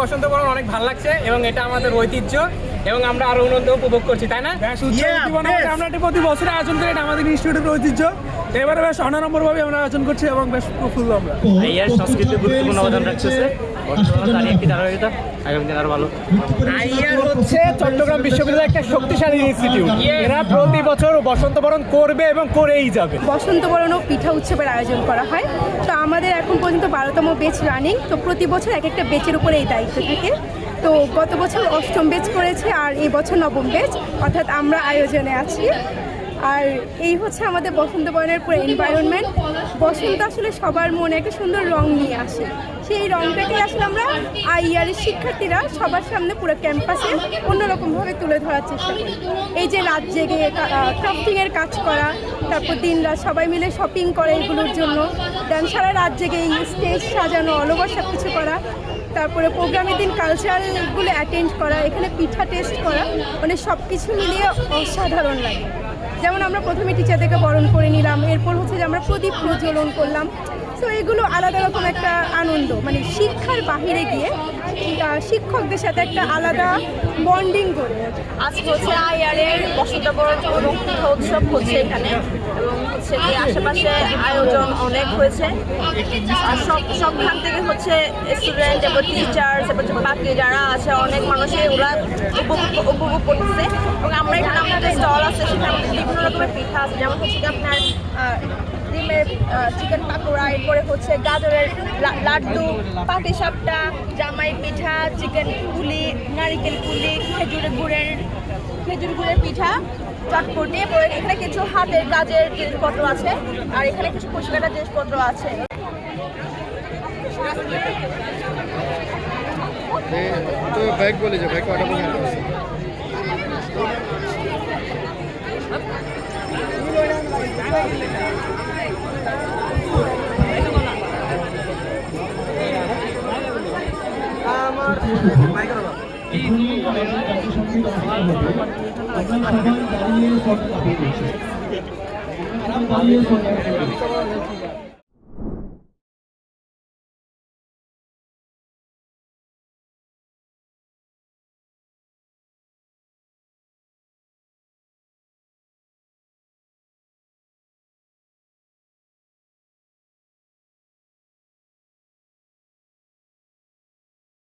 বসন্ত বরণ অনেক ভালো লাগছে এবং এটা আমাদের ঐতিহ্য এবং আমরা আরো আনন্দ উপভোগ করছি, তাই না? আমরা এটি প্রতি বছর আয়োজন করি, এটা আমাদের ইনস্টিটিউটের ঐতিহ্য। এবারে বেশ অনাড়ম্বরভাবে আমরা আয়োজন করছি এবং বেশ প্রফুল্ল আমরা। আইয়ার সংস্কৃতি গুরুত্বপূর্ণ অবদান রাখতেছে, বর্তমানে তারই একটি ধারাবাহিকতা, আগামী দিন আরো ভালো। আইয়ার হচ্ছে চট্টগ্রাম বিশ্ববিদ্যালয়ের একটা শক্তিশালী ইনস্টিটিউট। এরা প্রতি বছর বসন্ত বরণ করবে এবং করেই যাবে। বসন্ত বরণ ও পিঠা উৎসবের আয়োজন করা হয়। তো আমাদের এখন পর্যন্ত 12তম ব্যাচ রানিং। তো প্রতি বছর এক একটা ব্যাচের উপরে এই দায়িত্ব থাকে। তো গত বছর 8ম ব্যাচ করেছে আর এই বছর 9ম ব্যাচ, অর্থাৎ আমরা আয়োজনে আছি। আর এই হচ্ছে আমাদের বসন্ত বরণের পুরো এনভায়রনমেন্ট। বসন্ত আসলে সবার মনে একটা সুন্দর রং নিয়ে আসে, সেই রংটাকে আসলে আমরা আইয়ারের শিক্ষার্থীরা সবার সামনে পুরো ক্যাম্পাসে অন্যরকমভাবে তুলে ধরার চেষ্টা করি। এই যে রাত জেগে ক্রাফটিংয়ের কাজ করা, তারপর দিন রাত সবাই মিলে শপিং করে এগুলোর জন্য, দেন সারা রাত জেগে এই স্টেজ সাজানো, অল ওভার সব কিছু করা, তারপরে প্রোগ্রামের দিন কালচারালগুলো অ্যাটেন্ড করা, এখানে পিঠা টেস্ট করা, মানে সব কিছু মিলিয়ে অসাধারণ লাগে। যেমন আমরা প্রথমে টিচারদেরকে বরণ করে নিলাম, এরপর হচ্ছে যে আমরা প্রদীপ প্রজ্বলন করলাম। তো এগুলো আলাদা রকম একটা আনন্দ, মানে শিক্ষার বাহিরে গিয়ে শিক্ষকদের সাথে একটা আলাদা বন্ডিং করে। আজকে হচ্ছে আইয়ারের বসন্ত বরণ এবং পিঠা উৎসব হচ্ছে এখানে, এবং হচ্ছে কি আশেপাশে আয়োজন অনেক হয়েছে। আর সবখান থেকে হচ্ছে স্টুডেন্ট এবং টিচার এবং বাকি যারা আছে অনেক মানুষে ওরা উপভোগ করতেছে। এবং আমরা এখানে আমাদের স্টল আছে, সেখানে বিভিন্ন রকমের পিঠা আছে, যেমন হচ্ছে কি আপনার ডিমের চিকেন পাকোড়া, এরপরে হচ্ছে গাজরের লাড্ডু, পাটিসাপটা, জামাই পিঠা, চিকেন পুলি, নারিকেল পুলি, খেজুর গুড়ের পিঠা, চটপটি। এরপরে এখানে কিছু হাতের কাজের জিনিসপত্র আছে, আর এখানে কিছু কুচকাটা জিনিসপত্র আছে। তো ব্যাগ বলে যে ব্যাগ কটা পর্যন্ত আছে? সবাই দাঁড়িয়ে